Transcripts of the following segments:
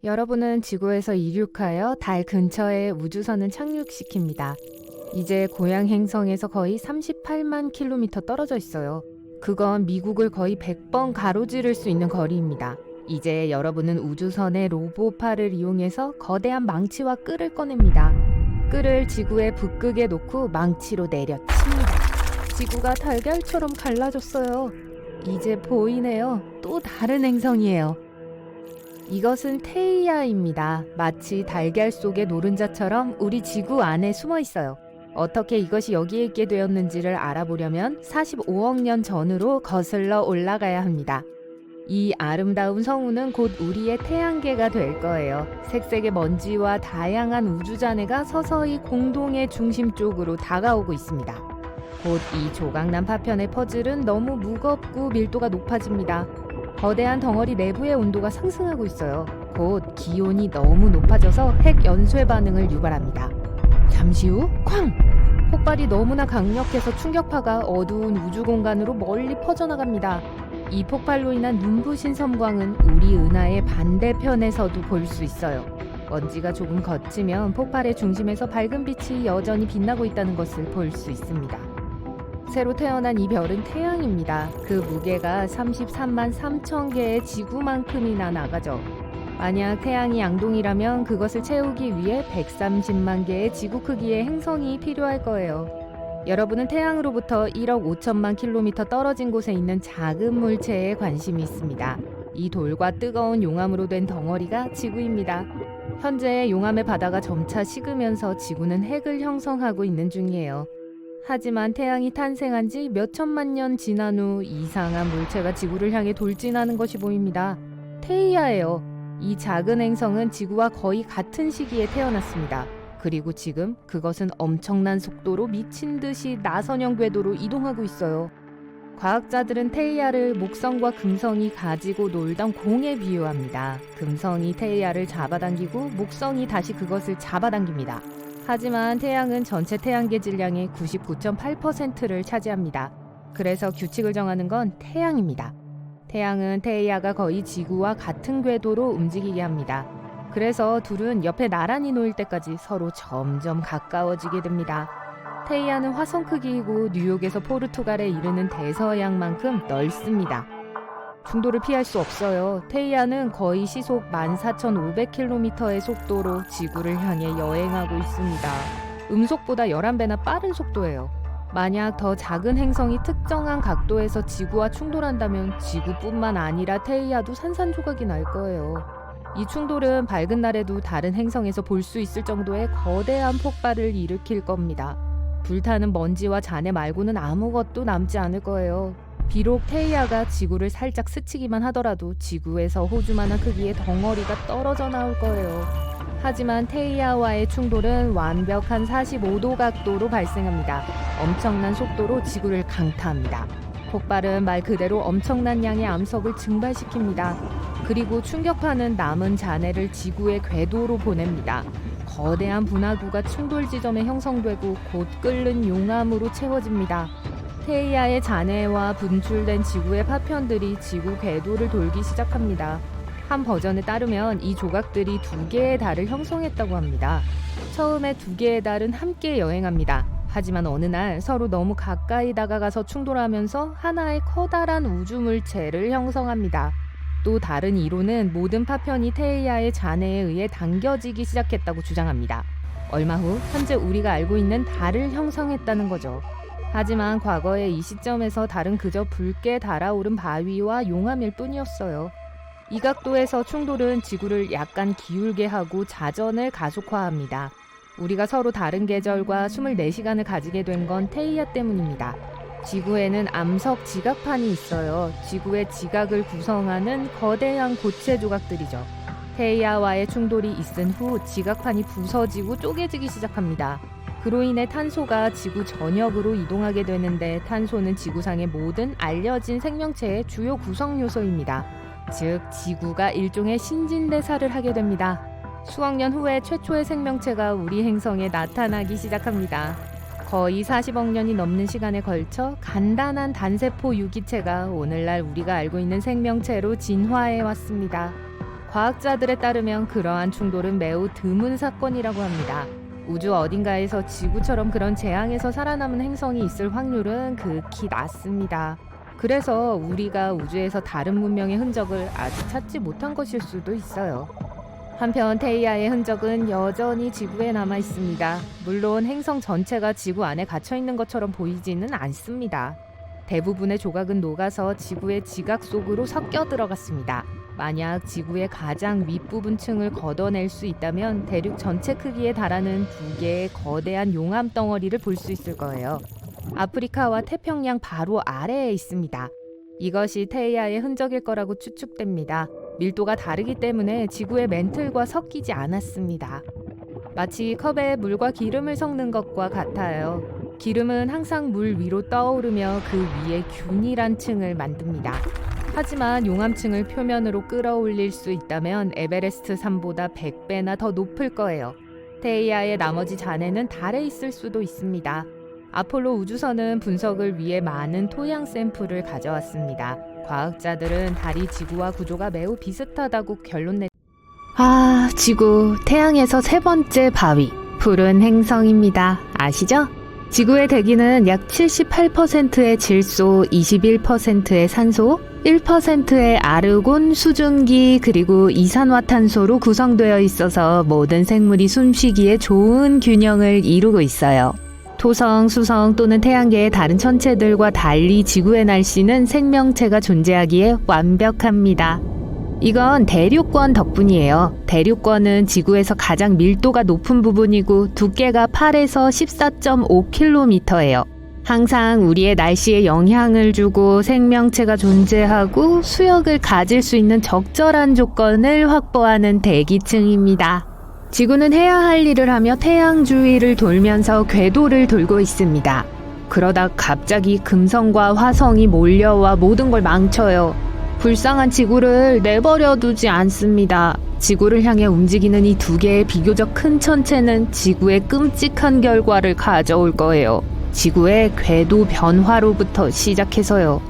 여러분은 지구에서 이륙하여 달 근처의 우주선을 착륙시킵니다. 이제 고향 행성에서 거의 38만 킬로미터 떨어져 있어요. 그건 미국을 거의 100번 가로지를 수 있는 거리입니다. 이제 여러분은 우주선의 로보팔을 이용해서 거대한 망치와 끌을 꺼냅니다. 끌을 지구의 북극에 놓고 망치로 내려칩니다. 지구가 달걀처럼 갈라졌어요. 이제 보이네요. 또 다른 행성이에요. 이것은 테이아입니다. 마치 달걀 속의 노른자처럼 우리 지구 안에 숨어 있어요. 어떻게 이것이 여기에 있게 되었는지를 알아보려면 45억 년 전으로 거슬러 올라가야 합니다. 이 아름다운 성우는 곧 우리의 태양계가 될 거예요. 색색의 먼지와 다양한 우주잔해가 서서히 공동의 중심 쪽으로 다가오고 있습니다. 곧 이 조각난 파편의 퍼즐은 너무 무겁고 밀도가 높아집니다. 거대한 덩어리 내부의 온도가 상승하고 있어요. 곧 기온이 너무 높아져서 핵 연쇄 반응을 유발합니다. 잠시 후 쾅! 폭발이 너무나 강력해서 충격파가 어두운 우주 공간으로 멀리 퍼져나갑니다. 이 폭발로 인한 눈부신 섬광은 우리 은하의 반대편에서도 볼 수 있어요. 먼지가 조금 걷히면 폭발의 중심에서 밝은 빛이 여전히 빛나고 있다는 것을 볼 수 있습니다. 새로 태어난 이 별은 태양입니다. 그 무게가 33만 3천 개의 지구만큼이나 나가죠. 만약 태양이 양동이라면 그것을 채우기 위해 130만 개의 지구 크기의 행성이 필요할 거예요. 여러분은 태양으로부터 1억 5천만 킬로미터 떨어진 곳에 있는 작은 물체에 관심이 있습니다. 이 돌과 뜨거운 용암으로 된 덩어리가 지구입니다. 현재 용암의 바다가 점차 식으면서 지구는 핵을 형성하고 있는 중이에요. 하지만 태양이 탄생한 지 몇 천만 년 지난 후 이상한 물체가 지구를 향해 돌진하는 것이 보입니다. 테이아예요. 이 작은 행성은 지구와 거의 같은 시기에 태어났습니다. 그리고 지금 그것은 엄청난 속도로 미친 듯이 나선형 궤도로 이동하고 있어요. 과학자들은 테이아를 목성과 금성이 가지고 놀던 공에 비유합니다. 금성이 테이아를 잡아당기고 목성이 다시 그것을 잡아당깁니다. 하지만 태양은 전체 태양계 질량의 99.8%를 차지합니다. 그래서 규칙을 정하는 건 태양입니다. 태양은 테이아가 거의 지구와 같은 궤도로 움직이게 합니다. 그래서 둘은 옆에 나란히 놓일 때까지 서로 점점 가까워지게 됩니다. 테이아는 화성 크기이고 뉴욕에서 포르투갈에 이르는 대서양만큼 넓습니다. 충돌을 피할 수 없어요. 테이아는 거의 시속 14,500km의 속도로 지구를 향해 여행하고 있습니다. 음속보다 11배나 빠른 속도예요. 만약 더 작은 행성이 특정한 각도에서 지구와 충돌한다면 지구뿐만 아니라 테이아도 산산조각이 날 거예요. 이 충돌은 밝은 날에도 다른 행성에서 볼 수 있을 정도의 거대한 폭발을 일으킬 겁니다. 불타는 먼지와 잔해 말고는 아무것도 남지 않을 거예요. 비록 테이아가 지구를 살짝 스치기만 하더라도 지구에서 호주만한 크기의 덩어리가 떨어져 나올 거예요. 하지만 테이아와의 충돌은 완벽한 45도 각도로 발생합니다. 엄청난 속도로 지구를 강타합니다. 폭발은 말 그대로 엄청난 양의 암석을 증발시킵니다. 그리고 충격파는 남은 잔해를 지구의 궤도로 보냅니다. 거대한 분화구가 충돌 지점에 형성되고 곧 끓는 용암으로 채워집니다. 테이아의 잔해와 분출된 지구의 파편들이 지구 궤도를 돌기 시작합니다. 한 버전에 따르면 이 조각들이 2개의 달을 형성했다고 합니다. 처음에 2개의 달은 함께 여행합니다. 하지만 어느 날 서로 너무 가까이 다가가서 충돌하면서 하나의 커다란 우주물체를 형성합니다. 또 다른 이론은 모든 파편이 테이아의 잔해에 의해 당겨지기 시작했다고 주장합니다. 얼마 후 현재 우리가 알고 있는 달을 형성했다는 거죠. 하지만 과거의 이 시점에서 달은 그저 붉게 달아오른 바위와 용암일 뿐이었어요. 이 각도에서 충돌은 지구를 약간 기울게 하고 자전을 가속화합니다. 우리가 서로 다른 계절과 24시간을 가지게 된 건 테이아 때문입니다. 지구에는 암석 지각판이 있어요. 지구의 지각을 구성하는 거대한 고체 조각들이죠. 테이아와의 충돌이 있은 후 지각판이 부서지고 쪼개지기 시작합니다. 그로 인해 탄소가 지구 전역으로 이동하게 되는데 탄소는 지구상의 모든 알려진 생명체의 주요 구성 요소입니다. 즉, 지구가 일종의 신진대사를 하게 됩니다. 수억 년 후에 최초의 생명체가 우리 행성에 나타나기 시작합니다. 거의 40억 년이 넘는 시간에 걸쳐 간단한 단세포 유기체가 오늘날 우리가 알고 있는 생명체로 진화해 왔습니다. 과학자들에 따르면 그러한 충돌은 매우 드문 사건이라고 합니다. 우주 어딘가에서 지구처럼 그런 재앙에서 살아남은 행성이 있을 확률은 극히 낮습니다. 그래서 우리가 우주에서 다른 문명의 흔적을 아직 찾지 못한 것일 수도 있어요. 한편 테이아의 흔적은 여전히 지구에 남아 있습니다. 물론 행성 전체가 지구 안에 gat혀 있는 것처럼 보이지는 않습니다. 대부분의 조각은 녹아서 지구의 지각 속으로 섞여 들어갔습니다. 만약 지구의 가장 윗부분 층을 걷어낼 수 있다면 대륙 전체 크기에 달하는 2개의 거대한 용암 덩어리를 볼 수 있을 거예요. 아프리카와 태평양 바로 아래에 있습니다. 이것이 테이아의 흔적일 거라고 추측됩니다. 밀도가 다르기 때문에 지구의 멘틀과 섞이지 않았습니다. 마치 컵에 물과 기름을 섞는 것과 같아요. 기름은 항상 물 위로 떠오르며 그 위에 균일한 층을 만듭니다. 하지만 용암층을 표면으로 끌어올릴 수 있다면 에베레스트 산보다 100배나 더 높을 거예요. 테이아의 나머지 잔해는 달에 있을 수도 있습니다. 아폴로 우주선은 분석을 위해 많은 토양 샘플을 가져왔습니다. 과학자들은 달이 지구와 구조가 매우 비슷하다고 지구, 태양에서 세 번째 바위, 푸른 행성입니다. 아시죠? 지구의 대기는 약 78%의 질소, 21%의 산소, 1%의 아르곤, 수증기, 그리고 이산화탄소로 구성되어 있어서 모든 생물이 숨쉬기에 좋은 균형을 이루고 있어요. 토성, 수성 또는 태양계의 다른 천체들과 달리 지구의 날씨는 생명체가 존재하기에 완벽합니다. 이건 대륙권 덕분이에요. 대륙권은 지구에서 가장 밀도가 높은 부분이고 두께가 8에서 14.5km예요. 항상 우리의 날씨에 영향을 주고 생명체가 존재하고 수역을 가질 수 있는 적절한 조건을 확보하는 대기층입니다. 지구는 해야 할 일을 하며 태양 주위를 돌면서 궤도를 돌고 있습니다. 그러다 갑자기 금성과 화성이 몰려와 모든 걸 망쳐요. 불쌍한 지구를 내버려 두지 않습니다. 지구를 향해 움직이는 이 2개의 비교적 큰 천체는 지구의 끔찍한 결과를 가져올 거예요. 지구의 궤도 변화로부터 시작해서요.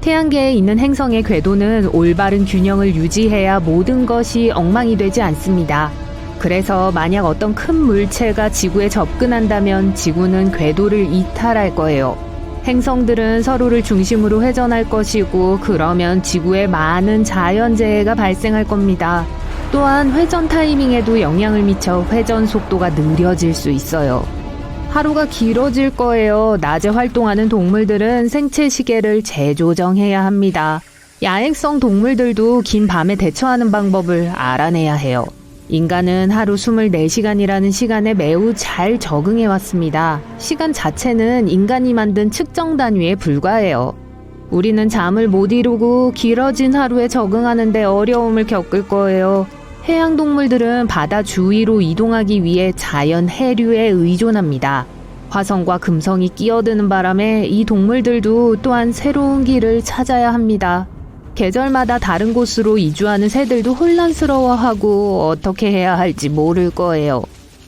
태양계에 있는 행성의 궤도는 올바른 균형을 유지해야 모든 것이 엉망이 되지 않습니다. 그래서 만약 어떤 큰 물체가 지구에 접근한다면 지구는 궤도를 이탈할 거예요. 행성들은 서로를 중심으로 회전할 것이고 그러면 지구에 많은 자연재해가 발생할 겁니다. 또한 회전 타이밍에도 영향을 미쳐 회전 속도가 느려질 수 있어요. 하루가 길어질 거예요. 낮에 활동하는 동물들은 생체 시계를 재조정해야 합니다. 야행성 동물들도 긴 밤에 대처하는 방법을 알아내야 해요. 인간은 하루 24시간이라는 시간에 매우 잘 적응해 왔습니다. 시간 자체는 인간이 만든 측정 단위에 불과해요. 우리는 잠을 못 이루고 길어진 하루에 적응하는 데 어려움을 겪을 거예요. 해양 동물들은 바다 주위로 이동하기 위해 자연 해류에 의존합니다. 화성과 금성이 끼어드는 바람에 이 동물들도 또한 새로운 길을 찾아야 합니다. 계절마다 다른 곳으로 이주하는 새들도 혼란스러워하고 어떻게 해야 할지 모를 거예요.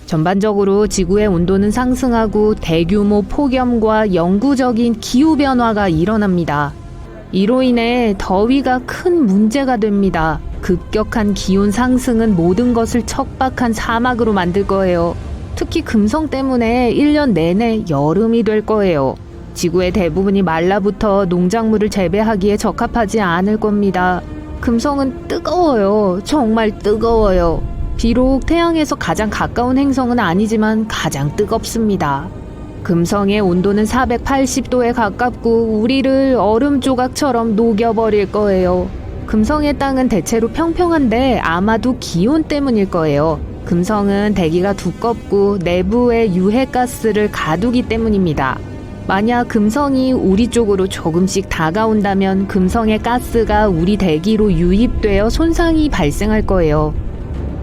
전반적으로 지구의 온도는 상승하고 대규모 폭염과 영구적인 기후변화가 일어납니다. 이로 인해 더위가 큰 문제가 됩니다. 급격한 기온 상승은 모든 것을 척박한 사막으로 만들 거예요. 특히 금성 때문에 1년 내내 여름이 될 거예요. 지구의 대부분이 말라붙어 농작물을 재배하기에 적합하지 않을 겁니다. 금성은 뜨거워요. 정말 뜨거워요. 비록 태양에서 가장 가까운 행성은 아니지만 가장 뜨겁습니다. 금성의 온도는 480도에 가깝고 우리를 얼음 조각처럼 녹여버릴 거예요. 금성의 땅은 대체로 평평한데 아마도 기온 때문일 거예요. 금성은 대기가 두껍고 내부에 유해가스를 가두기 때문입니다. 만약 금성이 우리 쪽으로 조금씩 다가온다면 금성의 가스가 우리 대기로 유입되어 손상이 발생할 거예요.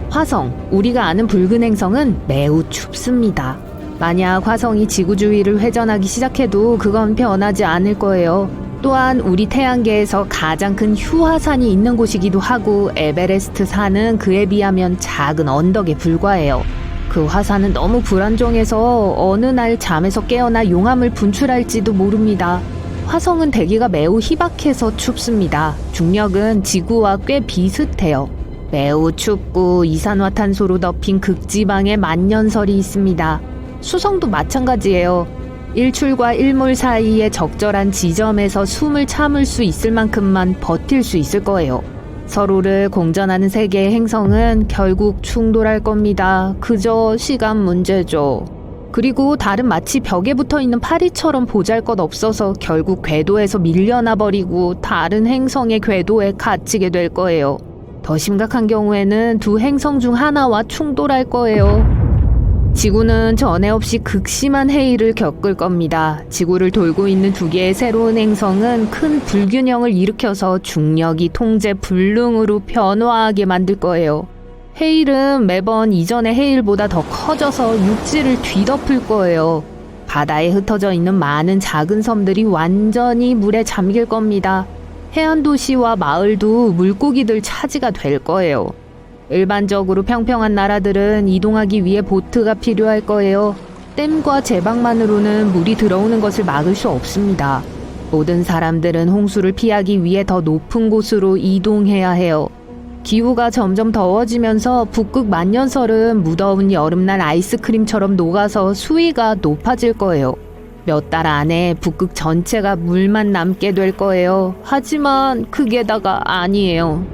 화성, 우리가 아는 붉은 행성은 매우 춥습니다. 만약 화성이 지구 주위를 회전하기 시작해도 그건 변하지 않을 거예요. 또한 우리 태양계에서 가장 큰 휴화산이 있는 곳이기도 하고 에베레스트 산은 그에 비하면 작은 언덕에 불과해요. 그 화산은 너무 불안정해서 어느 날 잠에서 깨어나 용암을 분출할지도 모릅니다. 화성은 대기가 매우 희박해서 춥습니다. 중력은 지구와 꽤 비슷해요. 매우 춥고 이산화탄소로 덮인 극지방에 만년설이 있습니다. 수성도 마찬가지예요. 일출과 일몰 사이에 적절한 지점에서 숨을 참을 수 있을 만큼만 버틸 수 있을 거예요. 서로를 공전하는 세 개의 행성은 결국 충돌할 겁니다. 그저 시간 문제죠. 그리고 달은 마치 벽에 붙어있는 파리처럼 보잘것없어서 결국 궤도에서 밀려나 버리고 다른 행성의 궤도에 갇히게 될 거예요. 더 심각한 경우에는 두 행성 중 하나와 충돌할 거예요. 지구는 전에 없이 극심한 해일을 겪을 겁니다. 지구를 돌고 있는 두 개의 새로운 행성은 큰 불균형을 일으켜서 중력이 통제 불능으로 변화하게 만들 거예요. 해일은 매번 이전의 해일보다 더 커져서 육지를 뒤덮을 거예요. 바다에 흩어져 있는 많은 작은 섬들이 완전히 물에 잠길 겁니다. 해안 도시와 마을도 물고기들 차지가 될 거예요. 일반적으로 평평한 나라들은 이동하기 위해 보트가 필요할 거예요. 댐과 제방만으로는 물이 들어오는 것을 막을 수 없습니다. 모든 사람들은 홍수를 피하기 위해 더 높은 곳으로 이동해야 해요. 기후가 점점 더워지면서 북극 만년설은 무더운 여름날 아이스크림처럼 녹아서 수위가 높아질 거예요. 몇 달 안에 북극 전체가 물만 남게 될 거예요. 하지만 그게 다가 아니에요.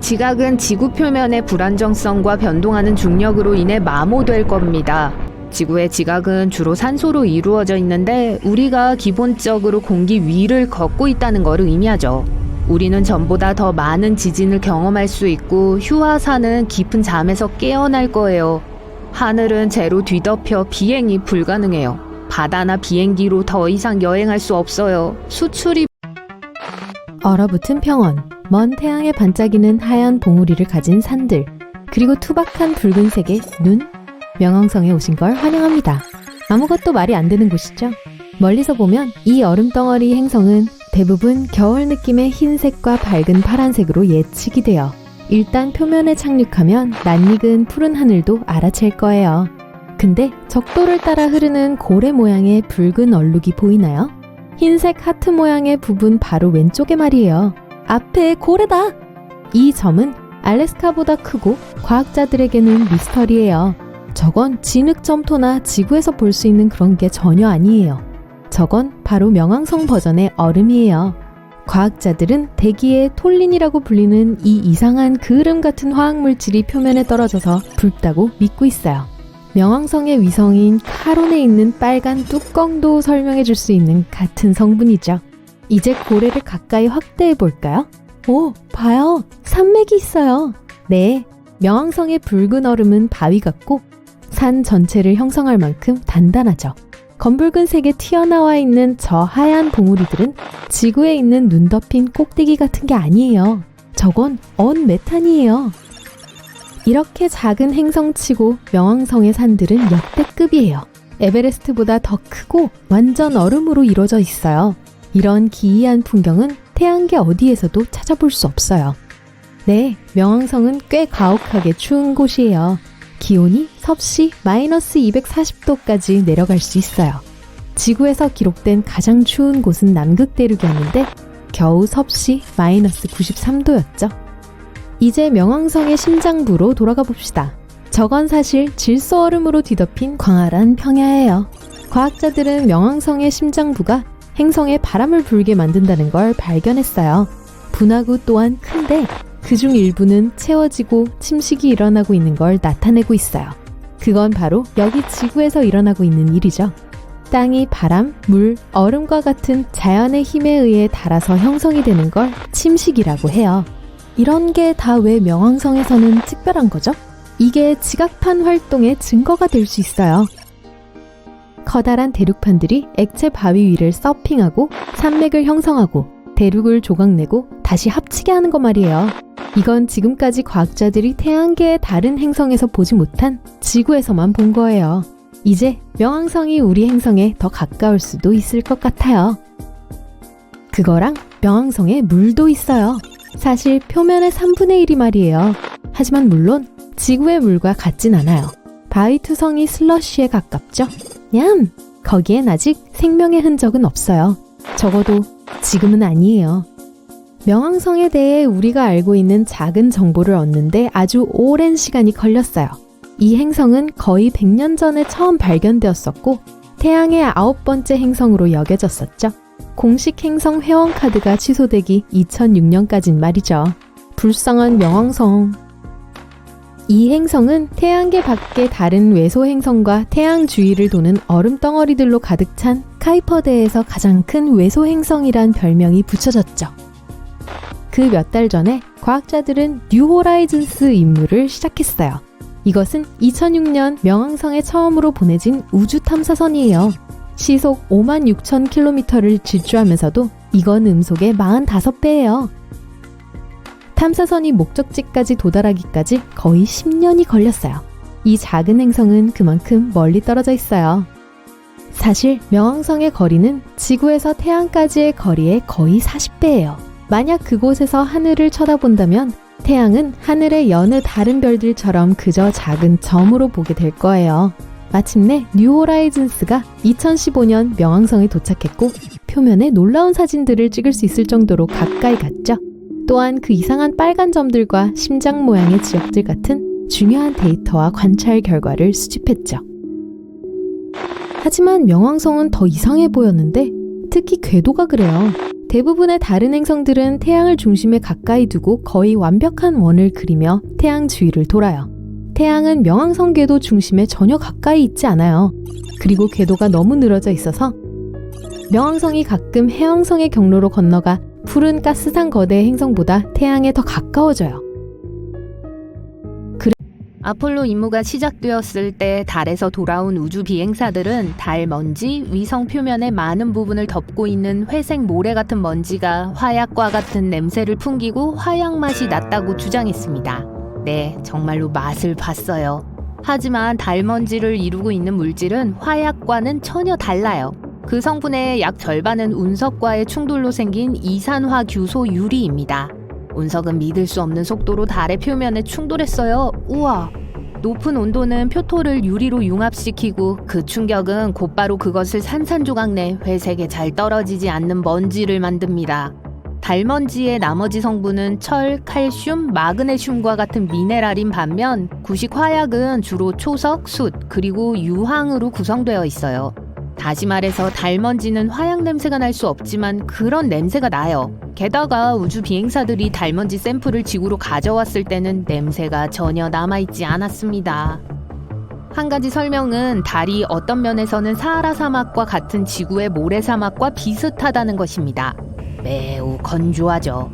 지각은 지구 표면의 불안정성과 변동하는 중력으로 인해 마모될 겁니다. 지구의 지각은 주로 산소로 이루어져 있는데 우리가 기본적으로 공기 위를 걷고 있다는 걸 의미하죠. 우리는 전보다 더 많은 지진을 경험할 수 있고 휴화산은 깊은 잠에서 깨어날 거예요. 하늘은 재로 뒤덮여 비행이 불가능해요. 바다나 비행기로 더 이상 여행할 수 없어요. 수출이 얼어붙은 평원, 먼 태양에 반짝이는 하얀 봉우리를 가진 산들, 그리고 투박한 붉은색의 눈. 명왕성에 오신 걸 환영합니다. 아무것도 말이 안 되는 곳이죠. 멀리서 보면 이 얼음덩어리 행성은 대부분 겨울 느낌의 흰색과 밝은 파란색으로 예측이 돼요. 일단 표면에 착륙하면 낯익은 푸른 하늘도 알아챌 거예요. 근데 적도를 따라 흐르는 고래 모양의 붉은 얼룩이 보이나요? 흰색 하트 모양의 부분 바로 왼쪽에 말이에요. 앞에 고래다! 이 점은 알래스카보다 크고 과학자들에게는 미스터리예요. 저건 진흙점토나 지구에서 볼 수 있는 그런 게 전혀 아니에요. 저건 바로 명왕성 버전의 얼음이에요. 과학자들은 대기에 톨린이라고 불리는 이 이상한 그을음 같은 화학물질이 표면에 떨어져서 붉다고 믿고 있어요. 명왕성의 위성인 카론에 있는 빨간 뚜껑도 설명해 줄 수 있는 같은 성분이죠. 이제 고래를 가까이 확대해 볼까요? 오, 봐요. 산맥이 있어요. 네, 명왕성의 붉은 얼음은 바위 같고 산 전체를 형성할 만큼 단단하죠. 검붉은색에 튀어나와 있는 저 하얀 봉우리들은 지구에 있는 눈 덮인 꼭대기 같은 게 아니에요. 저건 언메탄이에요. 이렇게 작은 행성치고 명왕성의 산들은 역대급이에요. 에베레스트보다 더 크고 완전 얼음으로 이루어져 있어요. 이런 기이한 풍경은 태양계 어디에서도 찾아볼 수 없어요. 네, 명왕성은 꽤 가혹하게 추운 곳이에요. 기온이 섭씨 마이너스 240도까지 내려갈 수 있어요. 지구에서 기록된 가장 추운 곳은 남극 대륙이었는데 겨우 섭씨 마이너스 93도였죠. 이제 명왕성의 심장부로 돌아가 봅시다. 저건 사실 질소 얼음으로 뒤덮인 광활한 평야예요. 과학자들은 명왕성의 심장부가 행성에 바람을 불게 만든다는 걸 발견했어요. 분화구 또한 큰데 그중 일부는 채워지고 침식이 일어나고 있는 걸 나타내고 있어요. 그건 바로 여기 지구에서 일어나고 있는 일이죠. 땅이 바람, 물, 얼음과 같은 자연의 힘에 의해 닳아서 형성이 되는 걸 침식이라고 해요. 이런 게 다 왜 명왕성에서는 특별한 거죠? 이게 지각판 활동의 증거가 될 수 있어요. 커다란 대륙판들이 액체 바위 위를 서핑하고 산맥을 형성하고 대륙을 조각내고 다시 합치게 하는 거 말이에요. 이건 지금까지 과학자들이 태양계의 다른 행성에서 보지 못한 지구에서만 본 거예요. 이제 명왕성이 우리 행성에 더 가까울 수도 있을 것 같아요. 그거랑 명왕성에 물도 있어요. 사실 표면의 3분의 1이 말이에요. 하지만 물론 지구의 물과 같진 않아요. 바위투성이 슬러시에 가깝죠? 냠! 거기엔 아직 생명의 흔적은 없어요. 적어도 지금은 아니에요. 명왕성에 대해 우리가 알고 있는 작은 정보를 얻는데 아주 오랜 시간이 걸렸어요. 이 행성은 거의 100년 전에 처음 발견되었었고 태양의 9번째 행성으로 여겨졌었죠. 공식 행성 회원 카드가 취소되기 2006년까진 말이죠. 불쌍한 명왕성. 이 행성은 태양계 밖의 다른 외소 행성과 태양 주위를 도는 얼음 덩어리들로 가득 찬 카이퍼대에서 가장 큰 외소 행성이란 별명이 붙여졌죠. 그 몇 달 전에 과학자들은 뉴 호라이즌스 임무를 시작했어요. 이것은 2006년 명왕성에 처음으로 보내진 우주 탐사선이에요. 시속 56,000km를 질주하면서도 이건 음속의 45배예요. 탐사선이 목적지까지 도달하기까지 거의 10년이 걸렸어요. 이 작은 행성은 그만큼 멀리 떨어져 있어요. 사실 명왕성의 거리는 지구에서 태양까지의 거리의 거의 40배예요. 만약 그곳에서 하늘을 쳐다본다면 태양은 하늘의 여느 다른 별들처럼 그저 작은 점으로 보게 될 거예요. 마침내 뉴 호라이즌스가 2015년 명왕성에 도착했고 표면에 놀라운 사진들을 찍을 수 있을 정도로 가까이 갔죠. 또한 그 이상한 빨간 점들과 심장 모양의 지역들 같은 중요한 데이터와 관찰 결과를 수집했죠. 하지만 명왕성은 더 이상해 보였는데 특히 궤도가 그래요. 대부분의 다른 행성들은 태양을 중심에 가까이 두고 거의 완벽한 원을 그리며 태양 주위를 돌아요. 태양은 명왕성 궤도 중심에 전혀 가까이 있지 않아요. 그리고 궤도가 너무 늘어져 있어서 명왕성이 가끔 해왕성의 경로로 건너가 푸른 가스산 거대 행성보다 태양에 더 가까워져요. 아폴로 임무가 시작되었을 때 달에서 돌아온 우주 비행사들은 달 먼지, 위성 표면의 많은 부분을 덮고 있는 회색 모래 같은 먼지가 화약과 같은 냄새를 풍기고 화약 맛이 났다고 주장했습니다. 네, 정말로 맛을 봤어요. 하지만 달 먼지를 이루고 있는 물질은 화약과는 전혀 달라요. 그 성분의 약 절반은 운석과의 충돌로 생긴 이산화규소 유리입니다. 운석은 믿을 수 없는 속도로 달의 표면에 충돌했어요. 우와! 높은 온도는 표토를 유리로 융합시키고 그 충격은 곧바로 그것을 산산조각 내 회색에 잘 떨어지지 않는 먼지를 만듭니다. 달먼지의 나머지 성분은 철, 칼슘, 마그네슘과 같은 미네랄인 반면 구식 화약은 주로 초석, 숯, 그리고 유황으로 구성되어 있어요. 다시 말해서 달먼지는 화약 냄새가 날 수 없지만 그런 냄새가 나요. 게다가 우주 비행사들이 달먼지 샘플을 지구로 가져왔을 때는 냄새가 전혀 남아있지 않았습니다. 한 가지 설명은 달이 어떤 면에서는 사하라 사막과 같은 지구의 모래사막과 비슷하다는 것입니다. 매우 건조하죠.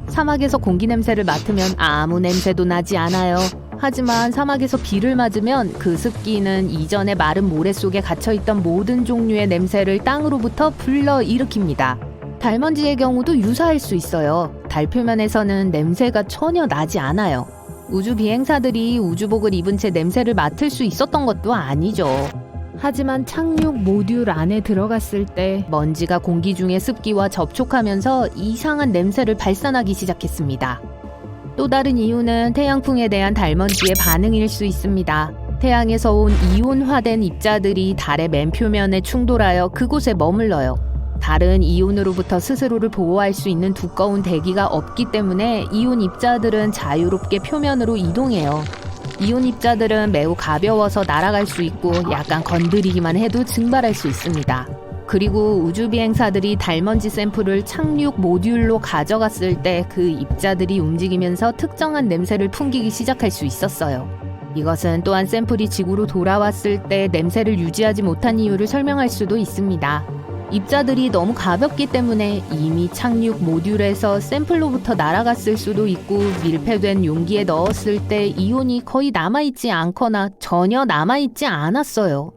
사막에서 공기 냄새를 맡으면 아무 냄새도 나지 않아요. 하지만 사막에서 비를 맞으면 그 습기는 이전에 마른 모래 속에 갇혀있던 모든 종류의 냄새를 땅으로부터 불러일으킵니다. 달먼지의 경우도 유사할 수 있어요. 달 표면에서는 냄새가 전혀 나지 않아요. 우주 비행사들이 우주복을 입은 채 냄새를 맡을 수 있었던 것도 아니죠. 하지만 착륙 모듈 안에 들어갔을 때 먼지가 공기 중의 습기와 접촉하면서 이상한 냄새를 발산하기 시작했습니다. 또 다른 이유는 태양풍에 대한 달먼지의 반응일 수 있습니다. 태양에서 온 이온화된 입자들이 달의 맨표면에 충돌하여 그곳에 머물러요. 달은 이온으로부터 스스로를 보호할 수 있는 두꺼운 대기가 없기 때문에 이온 입자들은 자유롭게 표면으로 이동해요. 이온 입자들은 매우 가벼워서 날아갈 수 있고 약간 건드리기만 해도 증발할 수 있습니다. 그리고 우주 비행사들이 달먼지 샘플을 착륙 모듈로 가져갔을 때 그 입자들이 움직이면서 특정한 냄새를 풍기기 시작할 수 있었어요. 이것은 또한 샘플이 지구로 돌아왔을 때 냄새를 유지하지 못한 이유를 설명할 수도 있습니다. 입자들이 너무 가볍기 때문에 이미 착륙 모듈에서 샘플로부터 날아갔을 수도 있고 밀폐된 용기에 넣었을 때 이온이 거의 남아있지 않거나 전혀 남아있지 않았어요.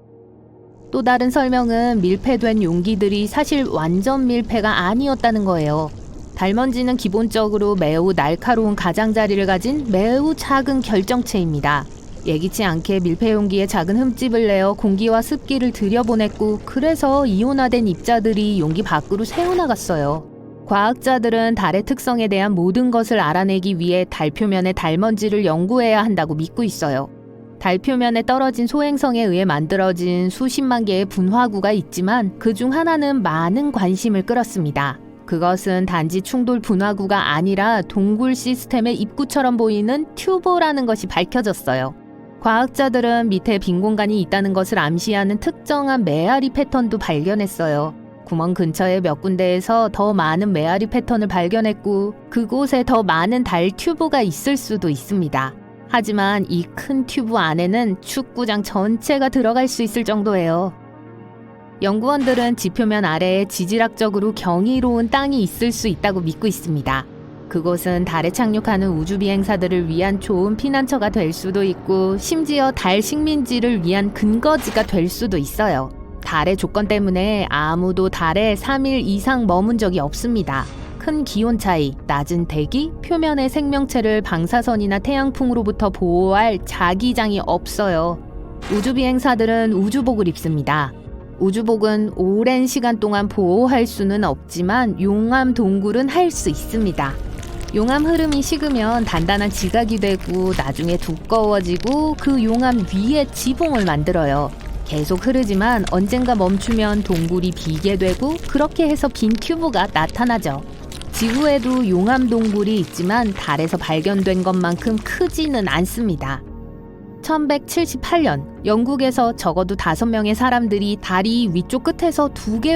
또 다른 설명은 밀폐된 용기들이 사실 완전 밀폐가 아니었다는 거예요. 달먼지는 기본적으로 매우 날카로운 가장자리를 가진 매우 작은 결정체입니다. 예기치 않게 밀폐 용기에 작은 흠집을 내어 공기와 습기를 들여보냈고 그래서 이온화된 입자들이 용기 밖으로 새어나갔어요. 과학자들은 달의 특성에 대한 모든 것을 알아내기 위해 달 표면의 달먼지를 연구해야 한다고 믿고 있어요. 달 표면에 떨어진 소행성에 의해 만들어진 수십만 개의 분화구가 있지만 그중 하나는 많은 관심을 끌었습니다. 그것은 단지 충돌 분화구가 아니라 동굴 시스템의 입구처럼 보이는 튜브라는 것이 밝혀졌어요. 과학자들은 밑에 빈 공간이 있다는 것을 암시하는 특정한 메아리 패턴도 발견했어요. 구멍 근처의 몇 군데에서 더 많은 메아리 패턴을 발견했고 그곳에 더 많은 달 튜브가 있을 수도 있습니다. 하지만 이 큰 튜브 안에는 축구장 전체가 들어갈 수 있을 정도예요. 연구원들은 지표면 아래에 지질학적으로 경이로운 땅이 있을 수 있다고 믿고 있습니다. 그곳은 달에 착륙하는 우주비행사들을 위한 좋은 피난처가 될 수도 있고 심지어 달 식민지를 위한 근거지가 될 수도 있어요. 달의 조건 때문에 아무도 달에 3일 이상 머문 적이 없습니다. 큰 기온 차이, 낮은 대기, 표면의 생명체를 방사선이나 태양풍으로부터 보호할 자기장이 없어요. 우주비행사들은 우주복을 입습니다. 우주복은 오랜 시간 동안 보호할 수는 없지만 용암 동굴은 할 수 있습니다. 용암 흐름이 식으면 단단한 지각이 되고 나중에 두꺼워지고 그 용암 위에 지붕을 만들어요. 계속 흐르지만 언젠가 멈추면 동굴이 비게 되고 그렇게 해서 빈 튜브가 나타나죠. 지구에도 용암 동굴이 있지만 달에서 발견된 것만큼 크지는 않습니다. 1178년 영국에서 적어도 5명의 사람들이 다리 위쪽 끝에서 2개로